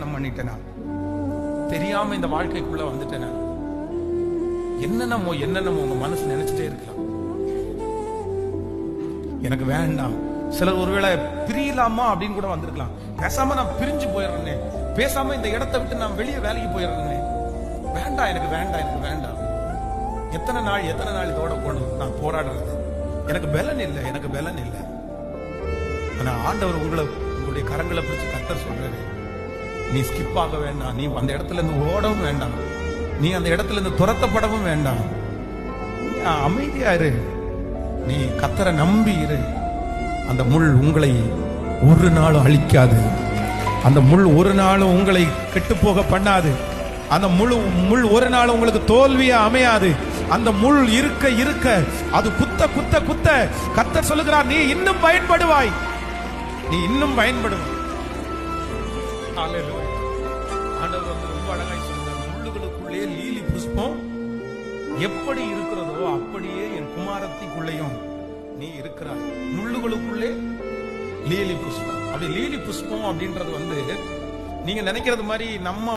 பண்ணிட்டேனா, தெரியாம இந்த வாழ்க்கைக்குள்ள வந்துட்டேனா, என்னென்னமோ உங்க மனசு நினைச்சிட்டே இருக்கலாம். எனக்கு வேண்டாம். சிலர் ஒருவேளை பிரியலாமா அப்படின்னு கூட வந்திருக்கலாம். பேசாம நான் பிரிஞ்சு போயிடுறேனே, பேசாம இந்த இடத்தை விட்டு நான் வெளியே வேலைக்கு போயிடுறேனே, வேண்டாம், எனக்கு வேண்டாம். எத்தனை நாள் இதோட போகணும் நான் போராடுறது? எனக்கு பலன் இல்லை. ஆனா ஆண்டவர் உங்களுடைய கரங்களை பிடிச்சு கர்த்தர் சொல்றாரு, நீ ஸ்கிப் ஆக வேண்டாம், நீ அந்த இடத்துல இருந்து ஓடவும் வேண்டாம், நீ அந்த இடத்துல இருந்து துரத்தப்படவும் வேண்டாம், அமைதியா இரு, நீ கர்த்தரை நம்பி இரு. அந்த முள் உங்களை ஒரு நாளும் அழிக்காது, அந்த முள் ஒரு நாளும் உங்களை கெட்டு போக பண்ணாது, அந்த முள் ஒரு நாள் உங்களுக்கு தோல்வியா அமையாது. அந்த முள் இருக்க அது குத்த கர்த்தர் சொல்லுகிறார், நீ இன்னும் பயன்படுவாய். ஆண்டவர் ரொம்ப அழகாய் சொல்றார், முள்ளுகளுக்குள்ளே லீலி புஷ்பம் எப்படி இருக்கிறதோ அப்படியே என் குமாரத்திக்குள்ளேயும் நீ இருக்கிறாய். முள்ளுகளுக்குள்ளே லீலி புஷ்பம். அப்படி லீலி புஷ்பம் அப்படின்றது நீங்க நினைக்கிறது மாதிரி நம்ம